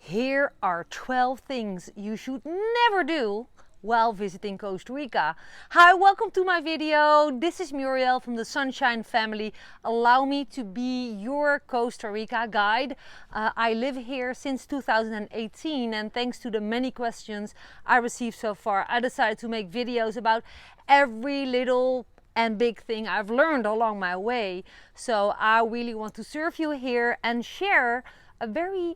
Here are 12 things you should never do while visiting Costa Rica. Hi, welcome to my video. This is Muriel from the Sunshine family. Allow me to be your Costa Rica guide. I live here since 2018, and thanks to the many questions I received so far, I decided to make videos about every little and big thing I've learned along my way. So I really want to serve you here and share a very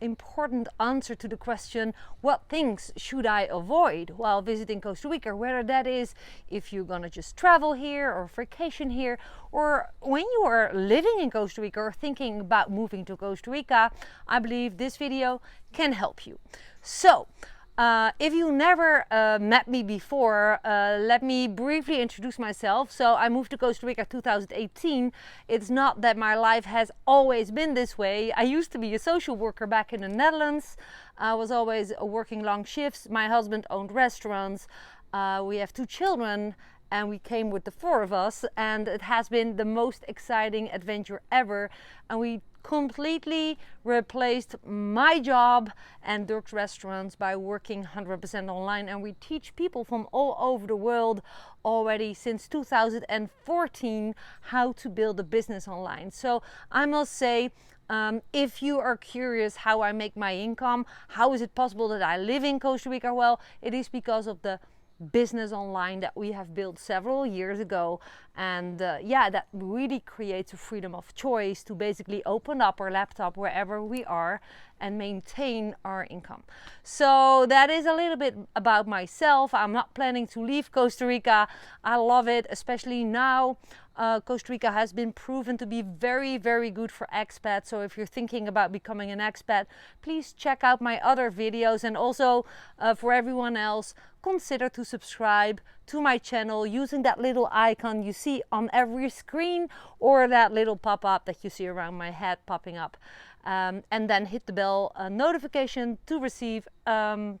important answer to the question, what things should I avoid while visiting Costa Rica? Whether that is if you're gonna just travel here or vacation here, or when you are living in Costa Rica or thinking about moving to Costa Rica, I believe this video can help you. So if you never met me before, let me briefly introduce myself. So I moved to Costa Rica 2018. It's not that my life has always been this way. I used to be a social worker back in the Netherlands. I was always working long shifts. My husband owned restaurants. We have 2 children. And we came with the 4 of us, and it has been the most exciting adventure ever. And we completely replaced my job and Dirk's restaurants by working 100% online. And we teach people from all over the world already since 2014 how to build a business online. So I must say, if you are curious how I make my income, how is it possible that I live in Costa Rica? Well, it is because of the business online that we have built several years ago, and yeah, that really creates a freedom of choice to basically open up our laptop wherever we are and maintain our income. So that is a little bit about myself. I'm not planning to leave Costa Rica. I love it, especially now. Costa Rica has been proven to be very, very good for expats. So if you're thinking about becoming an expat, please check out my other videos. And also for everyone else, consider to subscribe to my channel using that little icon you see on every screen, or that little pop-up that you see around my head popping up. And then hit the bell notification to receive a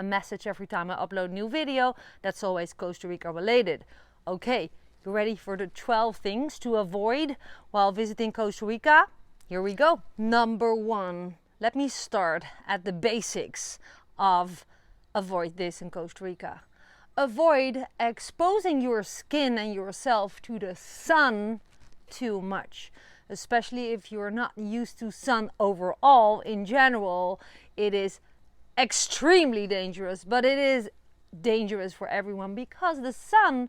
message every time I upload a new video that's always Costa Rica related. Okay. You ready for the 12 things to avoid while visiting Costa Rica? Here we go. Number 1. Let me start at the basics of avoid this in Costa Rica. Avoid exposing your skin and yourself to the sun too much. Especially if you're not used to sun overall. In general, it is extremely dangerous, but it is dangerous for everyone because the sun,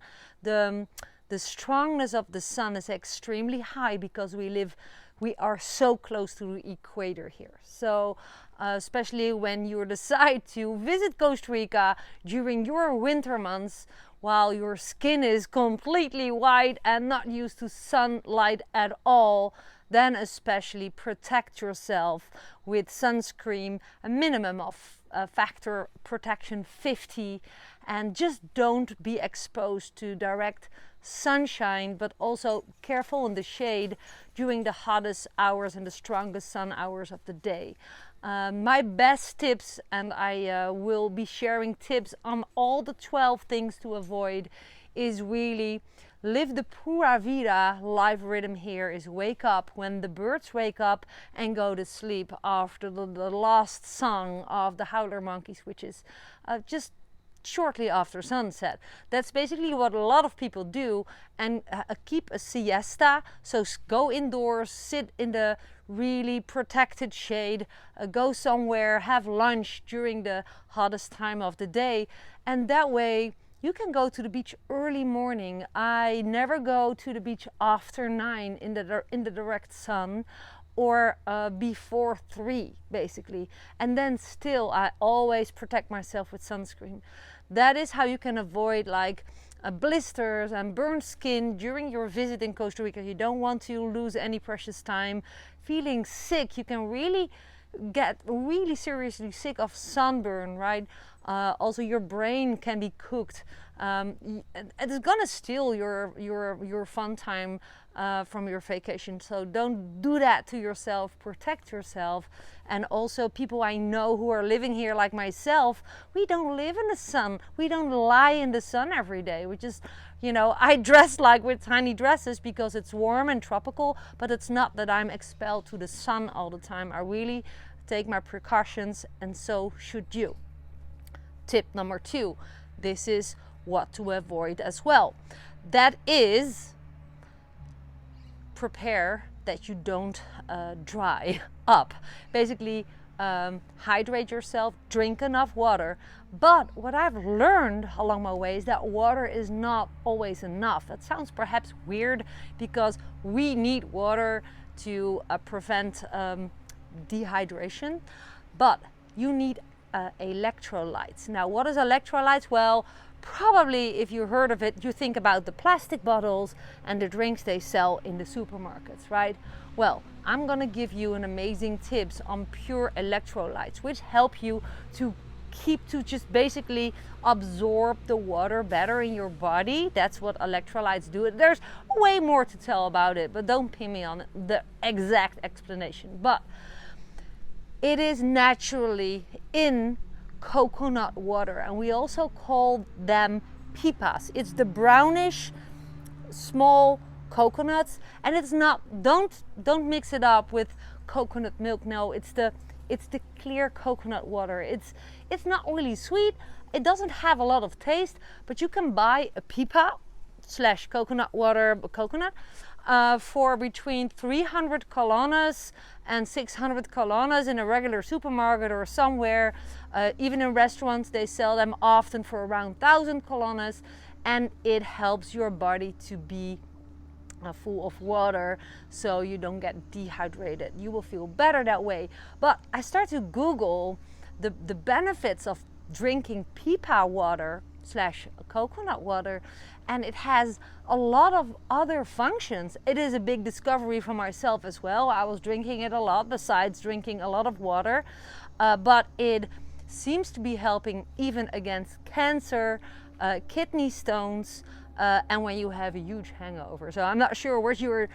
the strongness of the sun is extremely high because we are so close to the equator here. So especially when you decide to visit Costa Rica during your winter months, while your skin is completely white and not used to sunlight at all, then especially protect yourself with sunscreen, a minimum of factor protection 50, and just don't be exposed to direct sunshine, but also careful in the shade during the hottest hours and the strongest sun hours of the day. My best tips, and I will be sharing tips on all the 12 things to avoid, is really live the pura vida life rhythm here. Is wake up when the birds wake up and go to sleep after the last song of the howler monkeys, which is just shortly after sunset. That's basically what a lot of people do, and keep a siesta. So go indoors, sit in the really protected shade, go somewhere, have lunch during the hottest time of the day, and that way you can go to the beach early morning. I never go to the beach after 9 in the direct sun, or before 3 basically, and then still I always protect myself with sunscreen. That is how you can avoid like blisters and burned skin during your visit in Costa Rica. You don't want to lose any precious time feeling sick. You can really get really seriously sick of sunburn, right? Also your brain can be cooked. It's gonna steal your fun time from your vacation. So don't do that to yourself. Protect yourself. And also people I know who are living here like myself, we don't live in the sun. We don't lie in the sun every day. We just, you know, I dress like with tiny dresses because it's warm and tropical, but it's not that I'm expelled to the sun all the time. I really take my precautions, and so should you. Tip number 2, this is what to avoid as well. That is, prepare that you don't dry up. Basically, hydrate yourself, drink enough water. But what I've learned along my way is that water is not always enough. That sounds perhaps weird because we need water to prevent dehydration, but you need electrolytes. Now, what is electrolytes? Well, probably if you heard of it, you think about the plastic bottles and the drinks they sell in the supermarkets, right? Well, I'm gonna give you an amazing tips on pure electrolytes, which help you to just basically absorb the water better in your body. That's what electrolytes do. There's way more to tell about it, but don't pin me on the exact explanation. But it is naturally in coconut water, and we also call them pipas. It's the brownish small coconuts, and it's not, don't mix it up with coconut milk. No, it's the clear coconut water. It's not really sweet, it doesn't have a lot of taste, but you can buy a pipa / coconut water coconut for between 300 colones and 600 colones in a regular supermarket or somewhere. Even in restaurants they sell them often for around 1,000 colones, and it helps your body to be full of water so you don't get dehydrated. You will feel better that way. But I started to Google the benefits of drinking pipa water / coconut water, and it has a lot of other functions. It is a big discovery for myself as well. I was drinking it a lot besides drinking a lot of water, but it seems to be helping even against cancer, kidney stones, and when you have a huge hangover. So I'm not sure what your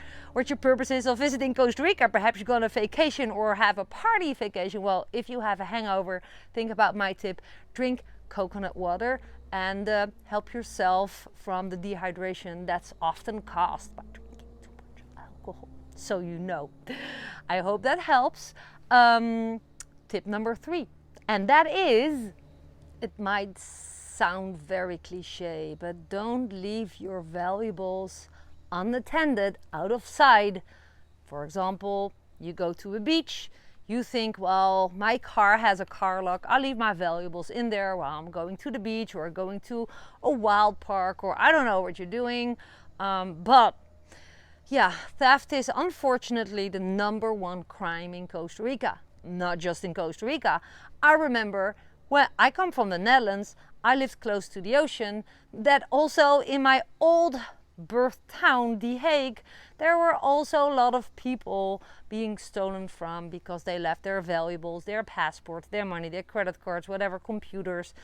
purpose is of visiting Costa Rica. Perhaps you go on a vacation or have a party vacation. Well, if you have a hangover, think about my tip. Drink coconut water and help yourself from the dehydration that's often caused by drinking too much alcohol. So you know. I hope that helps. Tip number 3, and that is, it might sound very cliche, but don't leave your valuables unattended, out of sight. For example, you go to a beach, you think, well, my car has a car lock, I'll leave my valuables in there while I'm going to the beach or going to a wild park, or I don't know what you're doing. But yeah, theft is unfortunately the #1 crime in Costa Rica. Not just in Costa Rica. I remember when I come from the Netherlands, I lived close to the ocean, that also in my old birth town, The Hague, there were also a lot of people being stolen from because they left their valuables, their passports, their money, their credit cards, whatever, computers,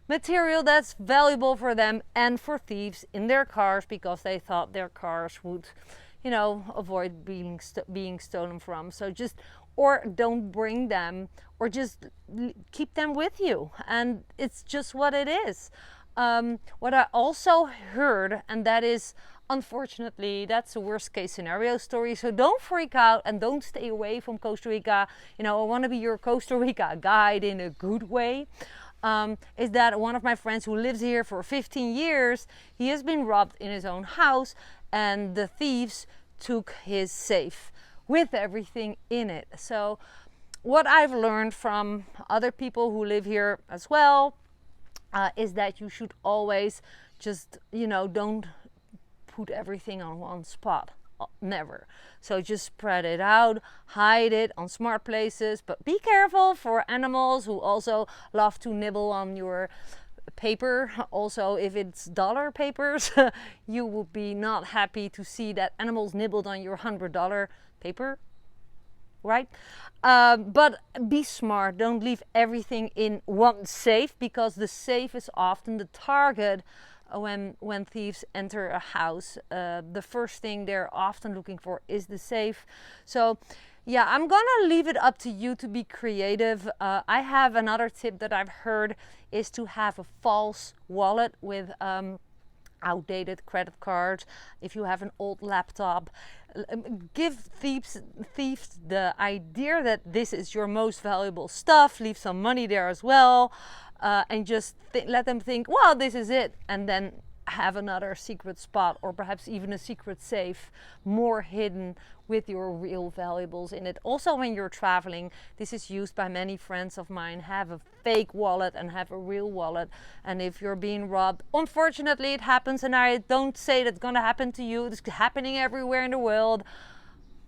material that's valuable for them and for thieves in their cars because they thought their cars would, you know, avoid being stolen from. So just, or don't bring them, or just keep them with you. And it's just what it is. What I also heard, and that is, unfortunately, that's a worst case scenario story. So don't freak out and don't stay away from Costa Rica. You know, I want to be your Costa Rica guide in a good way. Is that one of my friends who lives here for 15 years, he has been robbed in his own house, and the thieves took his safe with everything in it. So what I've learned from other people who live here as well is that you should always just, you know, don't put everything on one spot. Never. So just spread it out, hide it on smart places, but be careful for animals who also love to nibble on your paper. Also, if it's dollar papers, you will be not happy to see that animals nibbled on your $100 paper, right? But be smart. Don't leave everything in one safe, because the safe is often the target when thieves enter a house. The first thing they're often looking for is the safe. So yeah, I'm gonna leave it up to you to be creative. I have another tip that I've heard is to have a false wallet with outdated credit cards, if you have an old laptop. Give thieves the idea that this is your most valuable stuff. Leave some money there as well, and just let them think, well, this is it, and then have another secret spot, or perhaps even a secret safe more hidden with your real valuables in it. Also, when you're traveling, this is used by many friends of mine, have a fake wallet and have a real wallet. And if you're being robbed, unfortunately it happens, and I don't say that's gonna happen to you, it's happening everywhere in the world,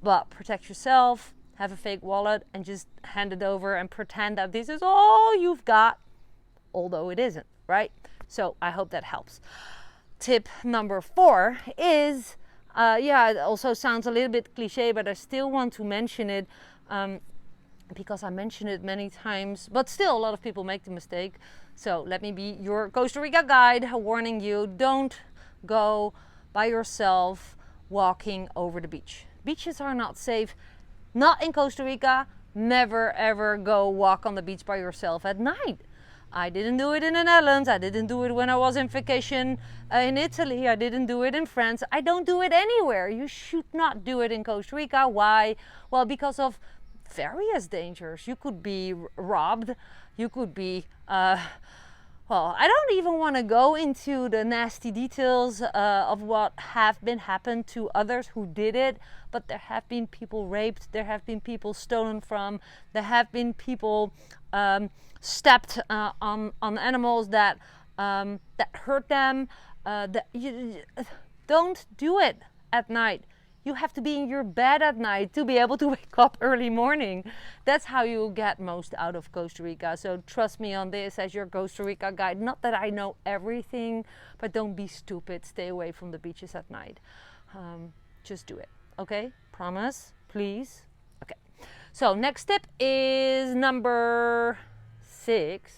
but protect yourself, have a fake wallet, and just hand it over and pretend that this is all you've got, although it isn't, right? So I hope that helps. Tip number 4 is, it also sounds a little bit cliche, but I still want to mention it because I mention it many times, but still a lot of people make the mistake. So let me be your Costa Rica guide, warning you, don't go by yourself walking over the beach. Beaches are not safe, not in Costa Rica. Never ever go walk on the beach by yourself at night. I didn't do it in the Netherlands. I didn't do it when I was in vacation in Italy. I didn't do it in France. I don't do it anywhere. You should not do it in Costa Rica. Why? Well, because of various dangers. You could be robbed. You could be, I don't even want to go into the nasty details of what have been happened to others who did it. But there have been people raped. There have been people stolen from. There have been people stepped on animals that hurt them. Don't do it at night. You have to be in your bed at night to be able to wake up early morning. That's how you get most out of Costa Rica. So trust me on this as your Costa Rica guide. Not that I know everything, but don't be stupid. Stay away from the beaches at night. Just do it. Okay? Promise? Please? Okay. So next tip is number 6.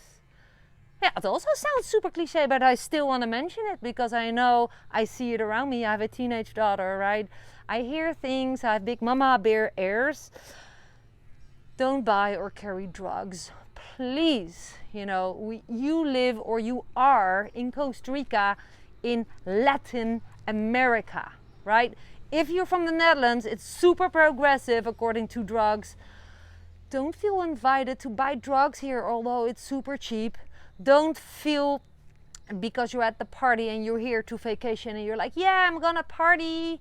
Yeah, it also sounds super cliche, but I still want to mention it because I know I see it around me. I have a teenage daughter, right? I hear things, I have big mama bear airs. Don't buy or carry drugs. Please, you live or you are in Costa Rica in Latin America, right? If you're from the Netherlands, it's super progressive according to drugs. Don't feel invited to buy drugs here, although it's super cheap. Don't feel because you're at the party and you're here to vacation and you're like, yeah, I'm gonna party.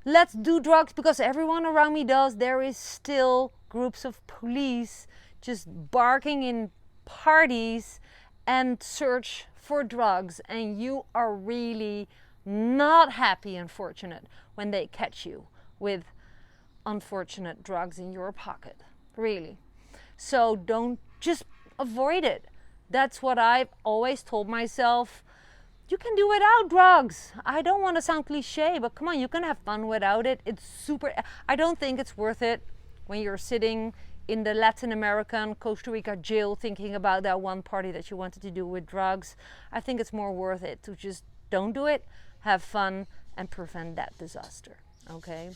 Let's do drugs because everyone around me does. There is still groups of police just barking in parties and search for drugs. And you are really not happy and fortunate when they catch you with unfortunate drugs in your pocket. Really. So don't, just avoid it. That's what I've always told myself. You can do without drugs. I don't want to sound cliche, but come on, you can have fun without it. It's super, I don't think it's worth it when you're sitting in the Latin American Costa Rica jail thinking about that one party that you wanted to do with drugs. I think it's more worth it to just don't do it, have fun, and prevent that disaster. Okay?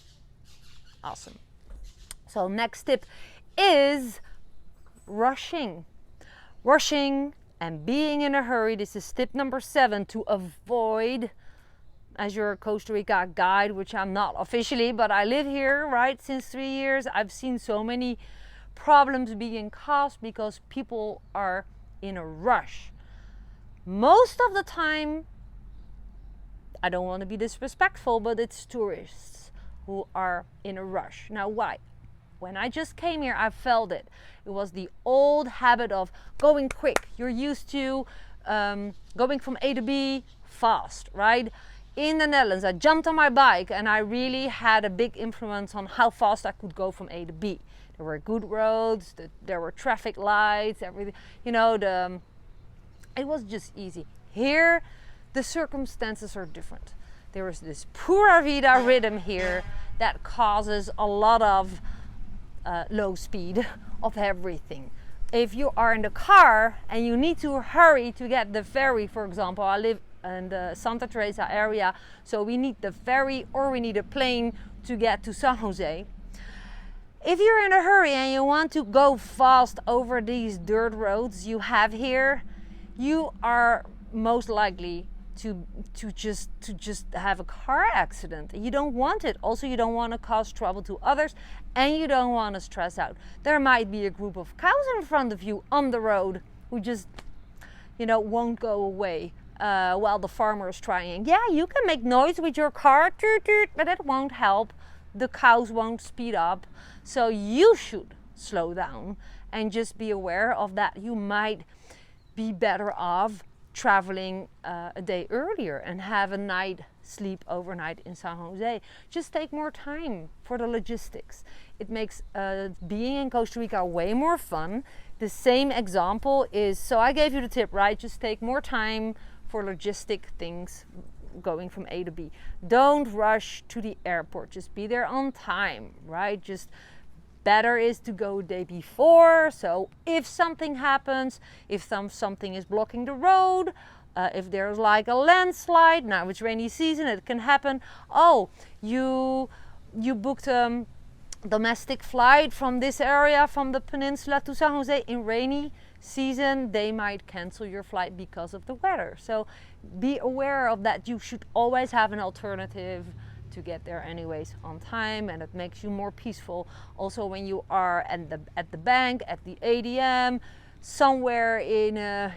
Awesome. So next tip is rushing. Rushing and being in a hurry. This is tip number 7 to avoid, as your Costa Rica guide, which I'm not officially, but I live here, right, since 3 years. I've seen so many problems being caused because people are in a rush. Most of the time, I don't want to be disrespectful, but it's tourists who are in a rush. Now, why? When I just came here, I felt it. It was the old habit of going quick. You're used to going from A to B fast, right? In the Netherlands, I jumped on my bike and I really had a big influence on how fast I could go from A to B. There were good roads, there were traffic lights, everything. It was just easy. Here, the circumstances are different. There is this pura vida rhythm here that causes a lot of low speed of everything. If you are in the car and you need to hurry to get the ferry, for example, I live in the Santa Teresa area, so we need the ferry or we need a plane to get to San Jose. If you're in a hurry and you want to go fast over these dirt roads you have here, you are most likely to just have a car accident. You don't want it. Also, you don't want to cause trouble to others, and you don't want to stress out. There might be a group of cows in front of you on the road who just, won't go away while the farmer is trying. Yeah, you can make noise with your car, toot, toot, but it won't help. The cows won't speed up. So you should slow down and just be aware of that. You might be better off traveling a day earlier and have a night sleep overnight in San Jose. Just take more time for the logistics. It makes being in Costa Rica way more fun. The same example is, so I gave you the tip, right? Just take more time for logistic things going from A to B. Don't rush to the airport. Just be there on time, right? Just better is to go a day before, so if something happens, if something is blocking the road, if there's like a landslide, now it's rainy season, it can happen. Oh, you booked a domestic flight from this area, from the peninsula to San Jose in rainy season, they might cancel your flight because of the weather. So be aware of that. You should always have an alternative to get there anyways on time, and it makes you more peaceful. Also, when you are at the bank, at the ATM, somewhere in a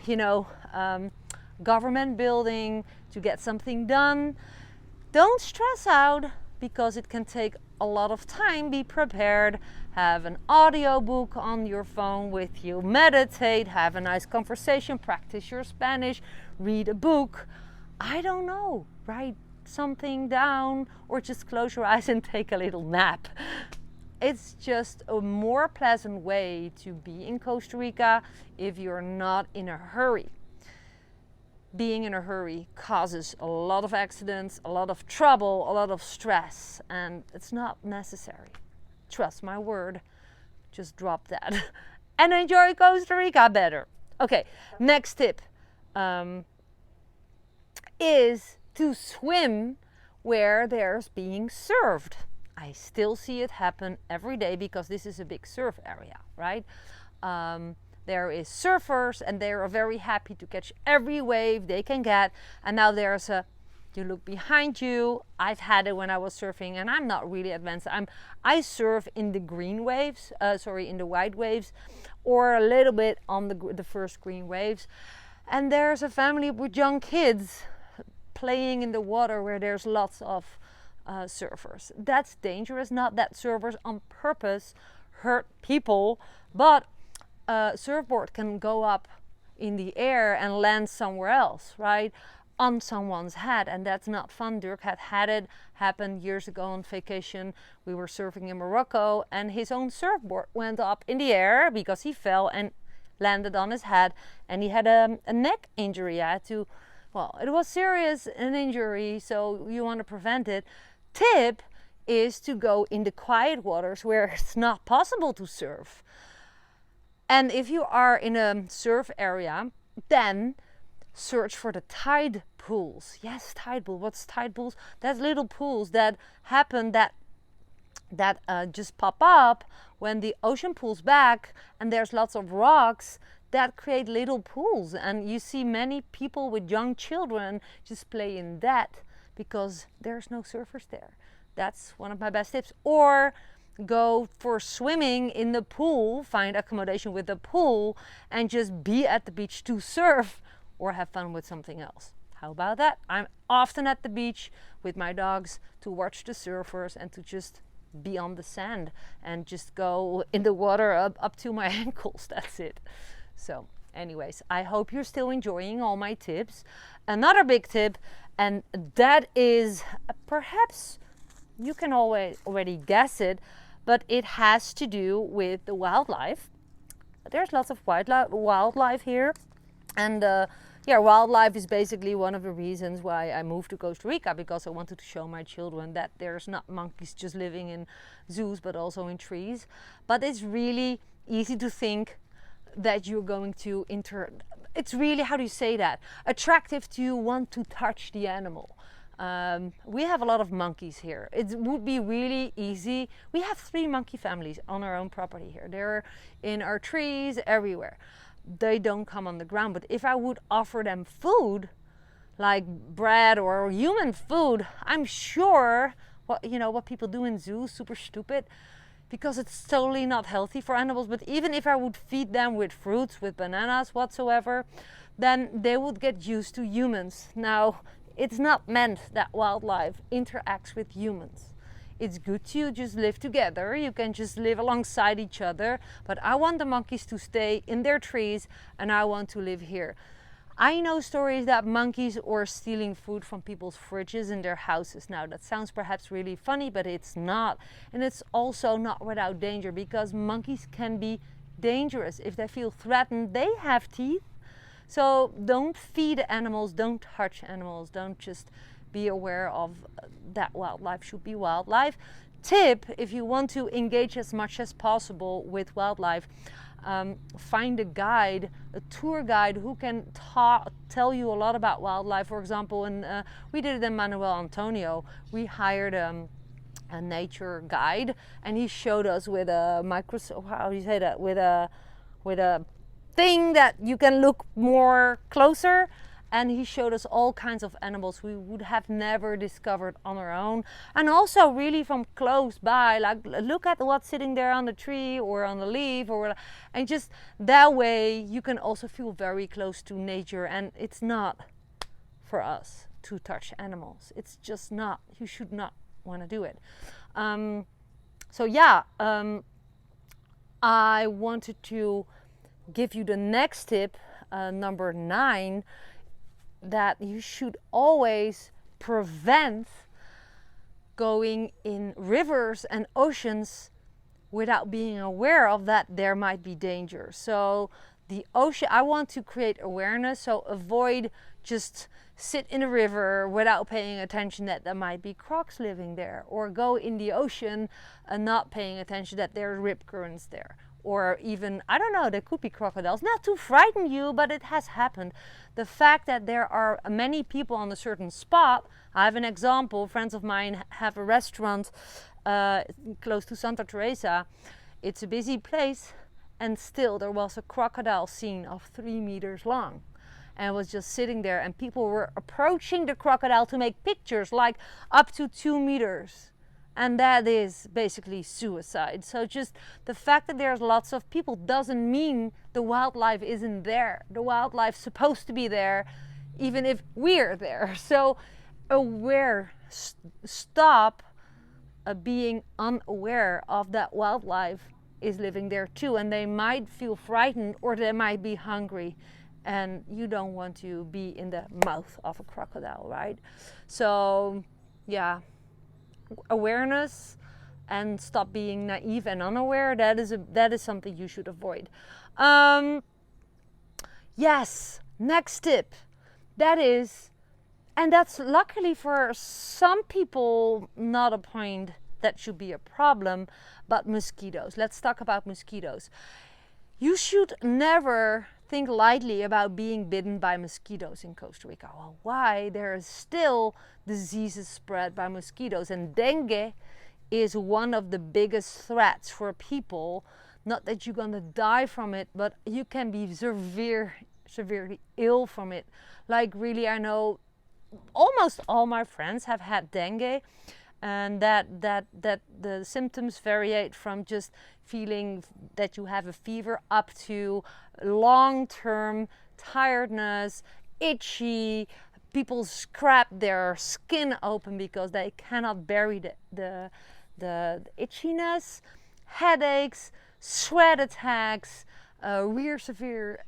government building to get something done, don't stress out because it can take a lot of time. Be prepared. Have an audiobook on your phone with you. Meditate. Have a nice conversation. Practice your Spanish. Read a book. I don't know, write something down, or just close your eyes and take a little nap. It's just a more pleasant way to be in Costa Rica if you're not in a hurry. Being in a hurry causes a lot of accidents, a lot of trouble, a lot of stress, and it's not necessary. Trust my word. Just drop that and enjoy Costa Rica better. Okay, next tip is to swim where there's being surfed. I still see it happen every day because this is a big surf area, right? There is surfers and they are very happy to catch every wave they can get. And now there's you look behind you. I've had it when I was surfing, and I'm not really advanced. I surf in the green waves, in the white waves, or a little bit on the first green waves. And there's a family with young kids playing in the water where there's lots of surfers. That's dangerous. Not that surfers on purpose hurt people, but a surfboard can go up in the air and land somewhere else, right? On someone's head, and that's not fun. Dirk had it happen years ago on vacation. We were surfing in Morocco, and his own surfboard went up in the air because he fell and landed on his head, and he had a neck injury. It was serious, an injury, so you want to prevent it. Tip is to go in the quiet waters where it's not possible to surf. And if you are in a surf area, then search for the tide pools. Yes, tide pool. What's tide pools? That's little pools that happen that just pop up when the ocean pulls back, and there's lots of rocks that create little pools. And you see many people with young children just play in that because there's no surfers there. That's one of my best tips. Or go for swimming in the pool, find accommodation with the pool, and just be at the beach to surf or have fun with something else. How about that? I'm often at the beach with my dogs to watch the surfers and to just be on the sand and just go in the water up to my ankles. That's it. So anyways, I hope you're still enjoying all my tips. Another big tip, and that is perhaps you can already guess it, but it has to do with the wildlife. There's lots of wildlife here, and wildlife is basically one of the reasons why I moved to Costa Rica, because I wanted to show my children that there's not monkeys just living in zoos, but also in trees. But it's really easy to think that you're going to it's really, how do you say that? Attractive to want to touch the animal. We have a lot of monkeys here. It would be really easy. We have 3 monkey families on our own property here. They're in our trees everywhere. They don't come on the ground, but if I would offer them food, like bread or human food, I'm sure what people do in zoos, super stupid, because it's totally not healthy for animals. But even if I would feed them with fruits, with bananas, whatsoever, then they would get used to humans. Now, it's not meant that wildlife interacts with humans. It's good to just live together. You can just live alongside each other. But I want the monkeys to stay in their trees, and I want to live here. I know stories that monkeys are stealing food from people's fridges in their houses. Now, that sounds perhaps really funny, but it's not. And it's also not without danger, because monkeys can be dangerous. If they feel threatened, they have teeth. So don't feed animals, don't touch animals, don't just be aware of that wildlife should be wildlife. Tip, if you want to engage as much as possible with wildlife, find a guide, a tour guide who can tell you a lot about wildlife. For example, we did it in Manuel Antonio. We hired a nature guide, and he showed us with a microscope, how do you say that, with a thing that you can look more closer, and he showed us all kinds of animals we would have never discovered on our own. And also really from close by, like look at what's sitting there on the tree or on the leaf, and just that way you can also feel very close to nature. And it's not for us to touch animals. It's just not. You should not want to do it. I wanted to give you the next tip, number 9, that you should always prevent going in rivers and oceans without being aware of that there might be danger. So the ocean, I want to create awareness, so avoid just sit in a river without paying attention that there might be crocs living there, or go in the ocean and not paying attention that there are rip currents there. Or even, I don't know, there could be crocodiles. Not to frighten you, but it has happened. The fact that there are many people on a certain spot. I have an example. Friends of mine have a restaurant close to Santa Teresa. It's a busy place, and still there was a crocodile seen of 3 meters long. And it was just sitting there, and people were approaching the crocodile to make pictures, like up to 2 meters. And that is basically suicide. So just the fact that there's lots of people doesn't mean the wildlife isn't there. The wildlife's supposed to be there, even if we're there. So stop being unaware of that wildlife is living there too. And they might feel frightened, or they might be hungry. And you don't want to be in the mouth of a crocodile, right? So, yeah. Awareness, and stop being naive and unaware. That is something you should avoid. Yes, next tip. That's luckily for some people not a point that should be a problem, but mosquitoes. Let's talk about mosquitoes. You should never think lightly about being bitten by mosquitoes in Costa Rica. Well, why? There is still diseases spread by mosquitoes, and dengue is one of the biggest threats for people. Not that you're gonna die from it, but you can be severely ill from it. Like really, I know almost all my friends have had dengue, and that the symptoms variate from just feeling that you have a fever up to long-term tiredness, itchy. People scrap their skin open because they cannot bury the itchiness, headaches, sweat attacks, real severe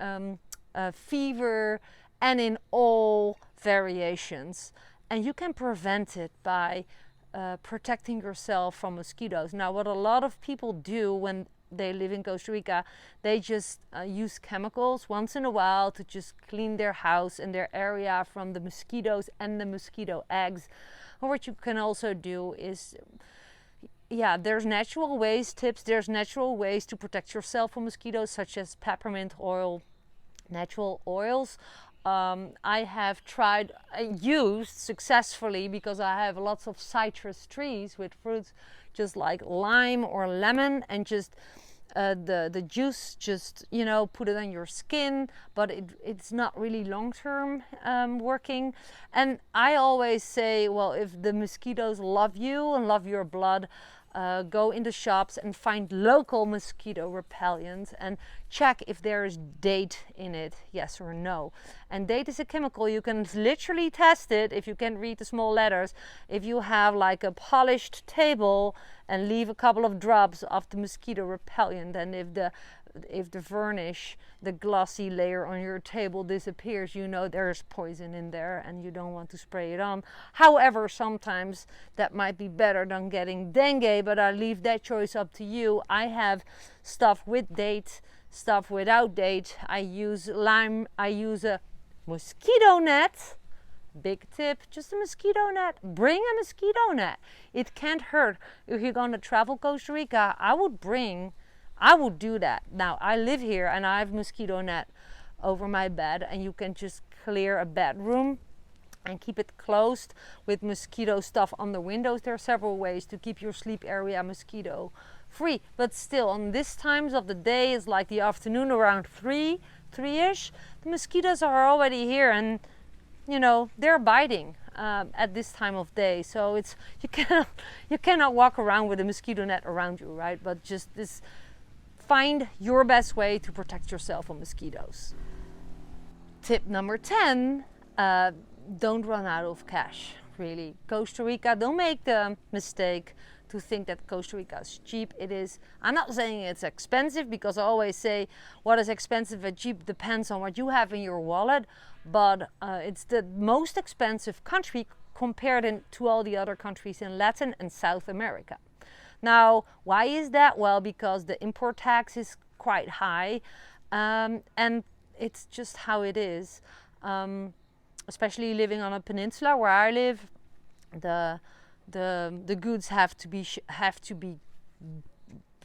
fever, and in all variations. And you can prevent it by protecting yourself from mosquitoes. Now, what a lot of people do when they live in Costa Rica, they just use chemicals once in a while to just clean their house and their area from the mosquitoes and the mosquito eggs. Or what you can also do is, there's natural ways to protect yourself from mosquitoes, such as peppermint oil, natural oils. I have used successfully, because I have lots of citrus trees with fruits just like lime or lemon, and just the juice, just, you know, put it on your skin, but it's not really long-term working. And I always say, well, if the mosquitoes love you and love your blood, go into shops and find local mosquito repellent and check if there is date in it, yes or no. And date is a chemical. You can literally test it if you can read the small letters. If you have like a polished table and leave a couple of drops of the mosquito repellent, and if the varnish, the glossy layer on your table disappears, you know there's poison in there and you don't want to spray it on. However, sometimes that might be better than getting dengue, but I leave that choice up to you. I have stuff with date, stuff without date. I use lime, I use a mosquito net. Big tip, just a mosquito net. Bring a mosquito net. It can't hurt. If you're going to travel Costa Rica, I would do that. Now, I live here and I have mosquito net over my bed, and you can just clear a bedroom and keep it closed with mosquito stuff on the windows. There are several ways to keep your sleep area mosquito free. But still, on this times of the day, it's like the afternoon around 3-ish, the mosquitoes are already here, and you know, they're biting at this time of day. So it's you cannot walk around with a mosquito net around you, right? But just this, find your best way to protect yourself from mosquitoes. Tip number 10, don't run out of cash, really. Costa Rica, don't make the mistake to think that Costa Rica is cheap. It is. I'm not saying it's expensive, because I always say what is expensive and cheap depends on what you have in your wallet, but it's the most expensive country compared to all the other countries in Latin and South America. Now, why is that? Well, because the import tax is quite high, and it's just how it is. Especially living on a peninsula where I live, the goods have to be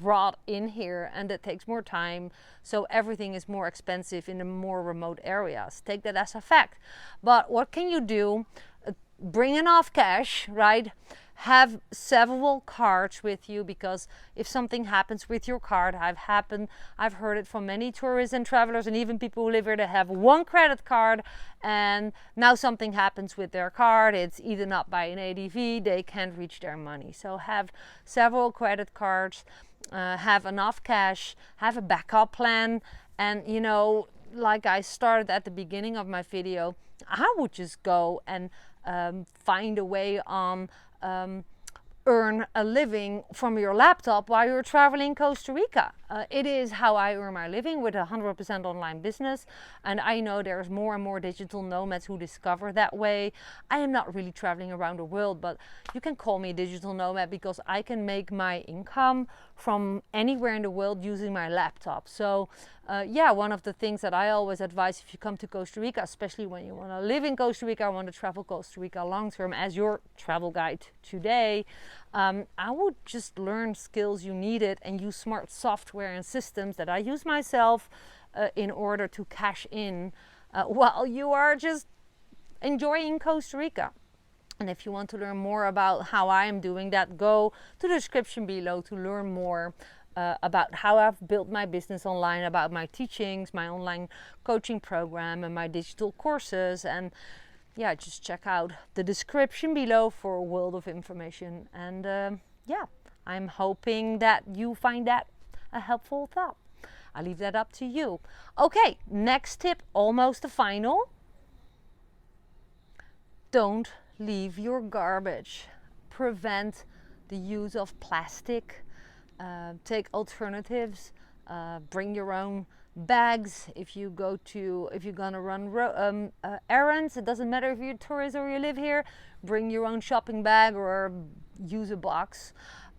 brought in here, and that takes more time, so everything is more expensive in the more remote areas. Take that as a fact. But what can you do? Bring enough cash, right? Have several cards with you, because if something happens with your card, I've heard it from many tourists and travelers, and even people who live here that have one credit card, and now something happens with their card, it's eaten up by an ADV, they can't reach their money. So have several credit cards, have enough cash, have a backup plan, and you know, like I started at the beginning of my video, I would just go and find a way on earn a living from your laptop while you're traveling Costa Rica. It is how I earn my living, with a 100% online business, and I know there's more and more digital nomads who discover that way. I am not really traveling around the world, but you can call me a digital nomad because I can make my income from anywhere in the world using my laptop. So yeah, one of the things that I always advise if you come to Costa Rica, especially when you want to live in Costa Rica, want to travel Costa Rica long term as your travel guide today, I would just learn skills you needed and use smart software and systems that I use myself in order to cash in while you are just enjoying Costa Rica. And if you want to learn more about how I am doing that, go to the description below to learn more about how I've built my business online, about my teachings, my online coaching program, and my digital courses. And yeah, just check out the description below for a world of information. And yeah, I'm hoping that you find that a helpful thought. I'll leave that up to you. Okay, next tip, almost the final. Don't leave your garbage. Prevent the use of plastic. Take alternatives. Bring your own bags. If you're gonna run errands, it doesn't matter if you're a tourist or you live here, bring your own shopping bag or use a box,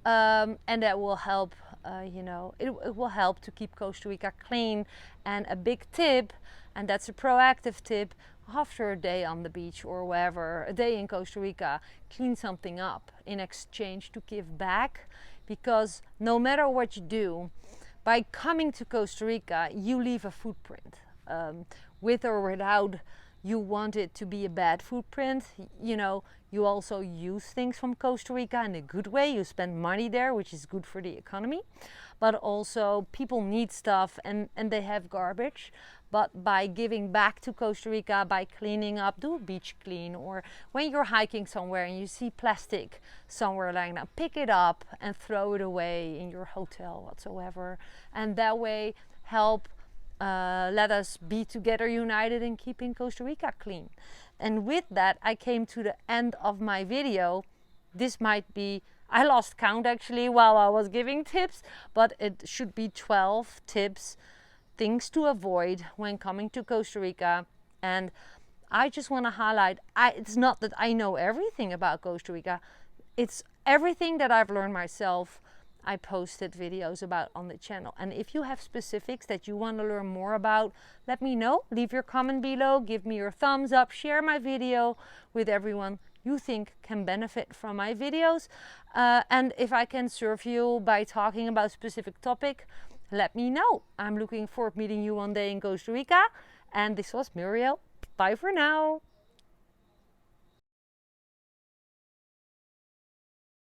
and that will help. It will help to keep Costa Rica clean. And a big tip, and that's a proactive tip, after a day on the beach or wherever, a day in Costa Rica, clean something up in exchange to give back. Because no matter what you do, by coming to Costa Rica, you leave a footprint. With or without you want it to be a bad footprint, you know, you also use things from Costa Rica in a good way. You spend money there, which is good for the economy. but also people need stuff and they have garbage. But by giving back to Costa Rica, by cleaning up, do a beach clean, or when you're hiking somewhere and you see plastic somewhere lying down, pick it up and throw it away in your hotel whatsoever. And that way help let us be together united in keeping Costa Rica clean. And with that, I came to the end of my video. This might be, I lost count actually while I was giving tips, but it should be 12 tips, things to avoid when coming to Costa Rica. And I just want to highlight, it's not that I know everything about Costa Rica, it's everything that I've learned myself. I posted videos about on the channel. And if you have specifics that you want to learn more about, let me know. Leave your comment below, give me your thumbs up, share my video with everyone you think can benefit from my videos. And if I can serve you by talking about a specific topic, let me know. I'm looking forward to meeting you one day in Costa Rica. And this was Muriel. Bye for now.